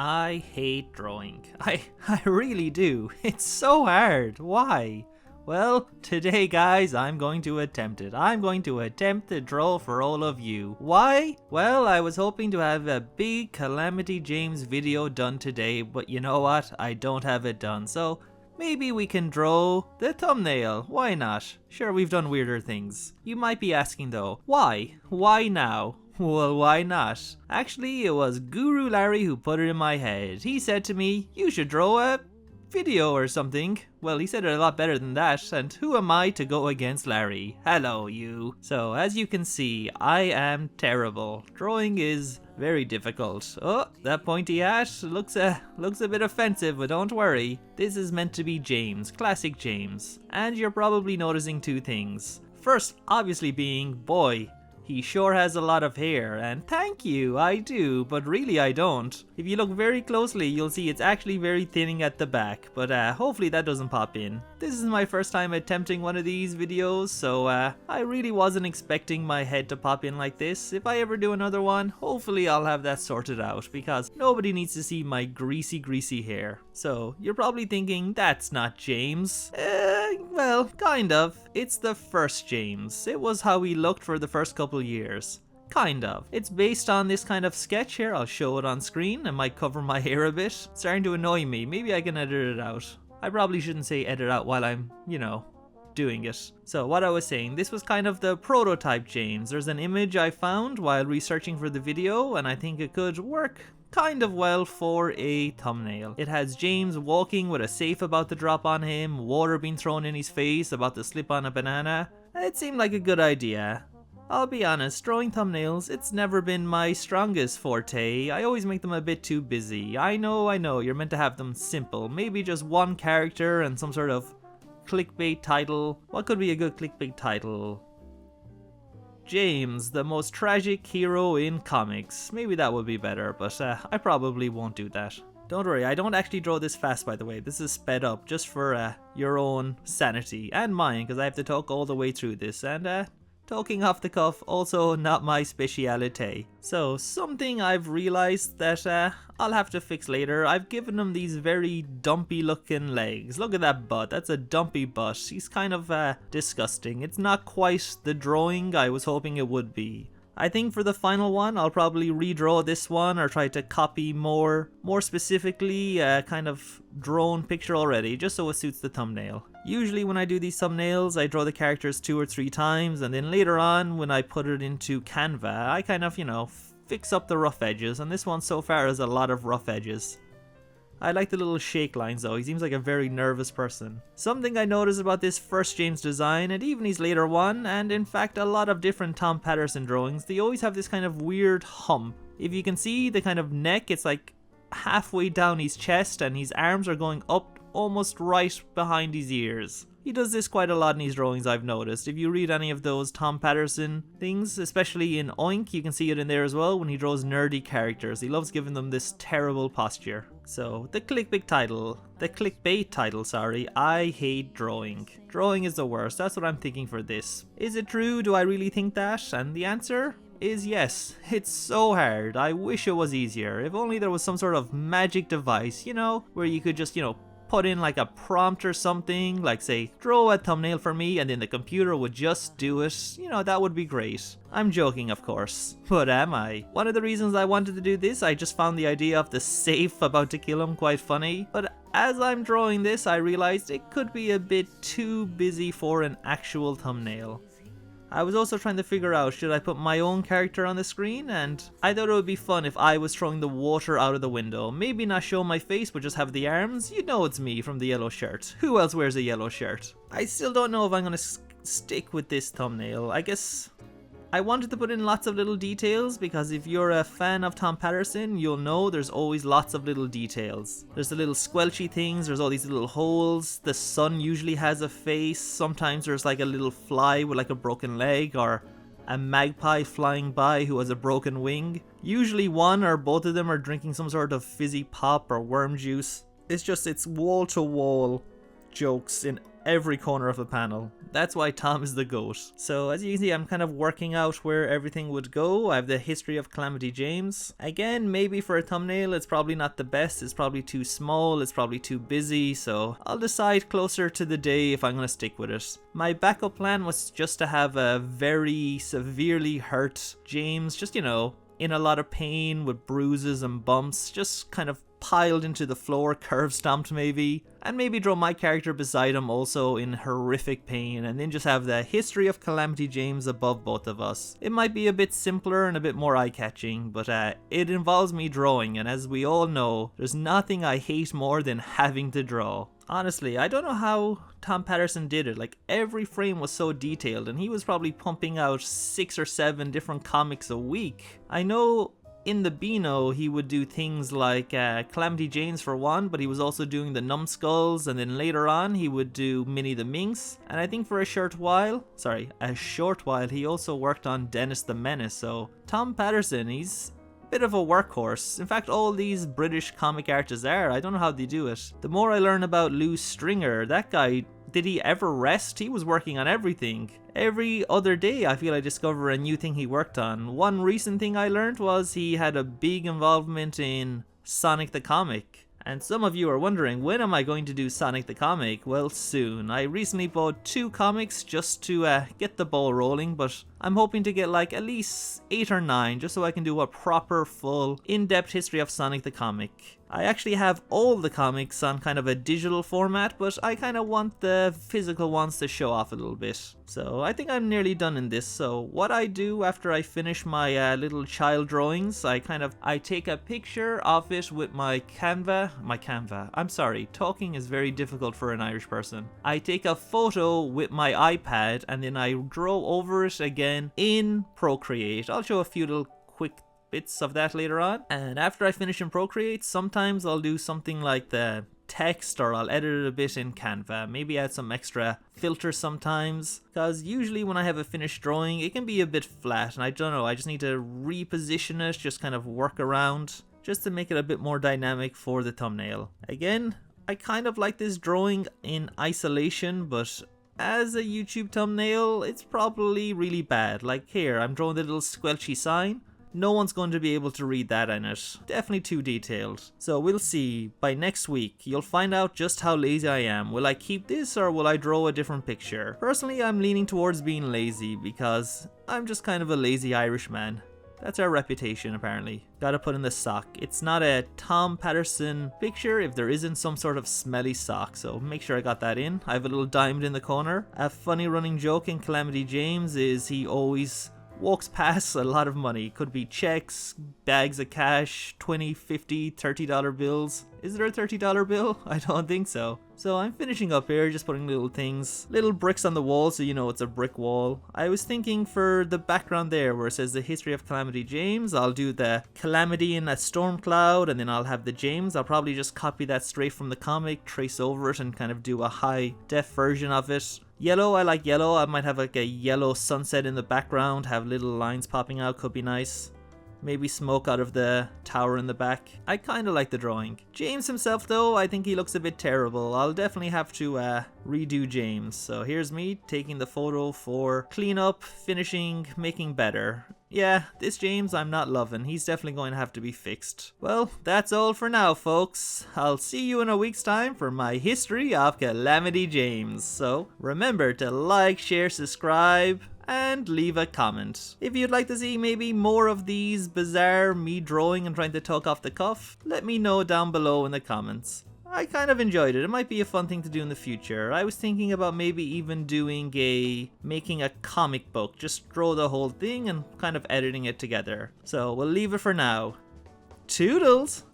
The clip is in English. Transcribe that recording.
I hate drawing. I really do. It's so hard. Why? Well, today guys, I'm going to attempt it. I'm going to attempt to draw for all of you. Why? Well, I was hoping to have a big Calamity James video done today, but you know what? I don't have it done, so maybe we can draw the thumbnail. Why not? Sure, we've done weirder things. You might be asking though, why? Why now? Well, why not? Actually, it was GuruLarry who put it in my head. He said to me, you should draw a video or something. Well, he said it a lot better than that, and who am I to go against Larry? Hello, you. So, as you can see, I am terrible. Drawing is very difficult. Oh, that pointy hat looks a bit offensive, but don't worry. This is meant to be James, classic James. And you're probably noticing two things. First, obviously being, boy, he sure has a lot of hair, and thank you, I do, but really I don't. If you look very closely, you'll see it's actually very thinning at the back, but hopefully that doesn't pop in. This is my first time attempting one of these videos, so I really wasn't expecting my head to pop in like this. If I ever do another one, hopefully I'll have that sorted out, because nobody needs to see my greasy hair. So, you're probably thinking, that's not James. Well, kind of. It's the first James. It was how he looked for the first couple years. Kind of. It's based on this kind of sketch here. I'll show it on screen. I might cover my hair a bit. It's starting to annoy me. Maybe I can edit it out. I probably shouldn't say edit out while I'm, doing it. So what I was saying, this was kind of the prototype James. There's an image I found while researching for the video, and I think it could work kind of well for a thumbnail. It has James walking with a safe about to drop on him, water being thrown in his face, about to slip on a banana. It seemed like a good idea. I'll be honest, drawing thumbnails, it's never been my strongest forte. I always make them a bit too busy. I know, you're meant to have them simple. Maybe just one character and some sort of clickbait title. What could be a good clickbait title? James, the most tragic hero in comics. Maybe that would be better, but I probably won't do that. Don't worry, I don't actually draw this fast, by the way. This is sped up just for your own sanity and mine, because I have to talk all the way through this, and talking off the cuff, also not my speciality. So, something I've realized that I'll have to fix later. I've given him these very dumpy looking legs. Look at that butt, that's a dumpy butt. He's kind of disgusting. It's not quite the drawing I was hoping it would be. I think for the final one, I'll probably redraw this one or try to copy more specifically kind of drawn picture already, just so it suits the thumbnail. Usually when I do these thumbnails, I draw the characters 2 or 3 times, and then later on, when I put it into Canva, I kind of, fix up the rough edges, and this one so far has a lot of rough edges. I like the little shake lines though, he seems like a very nervous person. Something I noticed about this first James design, and even his later one, and in fact a lot of different Tom Paterson drawings, they always have this kind of weird hump. If you can see the kind of neck, it's like halfway down his chest, and his arms are going up almost right behind his ears. He does this quite a lot in his drawings, I've noticed. If you read any of those Tom Paterson things, especially in Oink, you can see it in there as well when he draws nerdy characters. He loves giving them this terrible posture. So, the clickbait title, I hate drawing. Drawing is the worst, that's what I'm thinking for this. Is it true? Do I really think that? And the answer is yes. It's so hard. I wish it was easier. If only there was some sort of magic device, where you could just, put in like a prompt or something, like say, draw a thumbnail for me, and then the computer would just do it. That would be great. I'm joking, of course. But am I? One of the reasons I wanted to do this, I just found the idea of the safe about to kill him quite funny. But as I'm drawing this, I realized it could be a bit too busy for an actual thumbnail. I was also trying to figure out, should I put my own character on the screen? And I thought it would be fun if I was throwing the water out of the window. Maybe not show my face, but just have the arms. You know it's me from the yellow shirt. Who else wears a yellow shirt? I still don't know if I'm going to stick with this thumbnail. I guess I wanted to put in lots of little details, because if you're a fan of Tom Paterson, you'll know there's always lots of little details. There's the little squelchy things, there's all these little holes, the sun usually has a face, sometimes there's like a little fly with like a broken leg, or a magpie flying by who has a broken wing. Usually one or both of them are drinking some sort of fizzy pop or worm juice. It's wall to wall jokes in every corner of the panel. That's why Tom is the GOAT. So as you can see, I'm kind of working out where everything would go. I have the History of Calamity James. Again, maybe for a thumbnail, it's probably not the best. It's probably too small. It's probably too busy. So I'll decide closer to the day if I'm going to stick with it. My backup plan was just to have a very severely hurt James, just, you know, in a lot of pain with bruises and bumps, just kind of piled into the floor, curve stomped maybe, and maybe draw my character beside him also in horrific pain, and then just have the History of Calamity James above both of us. It might be a bit simpler and a bit more eye-catching, but it involves me drawing, and as we all know, there's nothing I hate more than having to draw. Honestly, I don't know how Tom Paterson did it. Like, every frame was so detailed, and he was probably pumping out 6 or 7 different comics a week. I know in the beano he would do things like Calamity James for one, but he was also doing the Numbskulls, and then later on he would do Minnie the Minx, and I think for a short while he also worked on Dennis the Menace. So Tom Paterson, he's bit of a workhorse. In fact, all these British comic artists are. I don't know how they do it. The more I learn about Lou Stringer, that guy, did he ever rest? He was working on everything. Every other day I feel I discover a new thing he worked on. One recent thing I learned was he had a big involvement in Sonic the Comic. And some of you are wondering, when am I going to do Sonic the Comic? Well, soon. I recently bought 2 comics just to get the ball rolling, but I'm hoping to get like at least 8 or 9 just so I can do a proper, full, in-depth history of Sonic the Comic. I actually have all the comics on kind of a digital format, but I kind of want the physical ones to show off a little bit. So I think I'm nearly done in this. So what I do after I finish my little child drawings, I take a picture of it with my Canva. I'm sorry, talking is very difficult for an Irish person. I take a photo with my iPad and then I draw over it again in Procreate. I'll show a few little quick bits of that later on. And after I finish in Procreate, sometimes I'll do something like the text, or I'll edit it a bit in Canva, maybe add some extra filters sometimes, because usually when I have a finished drawing it can be a bit flat, and I don't know, I just need to reposition it, just kind of work around, just to make it a bit more dynamic for the thumbnail. Again, I kind of like this drawing in isolation, but as a YouTube thumbnail it's probably really bad. Like here, I'm drawing the little squelchy sign. No one's going to be able to read that in it. Definitely too detailed. So we'll see. By next week, you'll find out just how lazy I am. Will I keep this or will I draw a different picture? Personally, I'm leaning towards being lazy because I'm just kind of a lazy Irish man. That's our reputation, apparently. Gotta put in the sock. It's not a Tom Paterson picture if there isn't some sort of smelly sock, so make sure I got that in. I have a little diamond in the corner. A funny running joke in Calamity James is he always walks past a lot of money. Could be checks, bags of cash, $20, $50, $30 bills. Is there a $30 bill? I don't think so. So I'm finishing up here, just putting little things, little bricks on the wall so you know it's a brick wall. I was thinking for the background there where it says the History of Calamity James, I'll do the Calamity in a storm cloud and then I'll have the James. I'll probably just copy that straight from the comic, trace over it and kind of do a high def version of it. Yellow, I like yellow. I might have like a yellow sunset in the background, have little lines popping out, could be nice. Maybe smoke out of the tower in the back. I kind of like the drawing. James himself though, I think he looks a bit terrible. I'll definitely have to redo James. So here's me taking the photo for cleanup, finishing, making better. Yeah, this James I'm not loving. He's definitely going to have to be fixed. Well, that's all for now, folks. I'll see you in a week's time for my History of Calamity James. So remember to like, share, subscribe, and leave a comment. If you'd like to see maybe more of these bizarre me drawing and trying to talk off the cuff, let me know down below in the comments. I kind of enjoyed it. It might be a fun thing to do in the future. I was thinking about maybe even making a comic book. Just draw the whole thing and kind of editing it together. So we'll leave it for now. Toodles!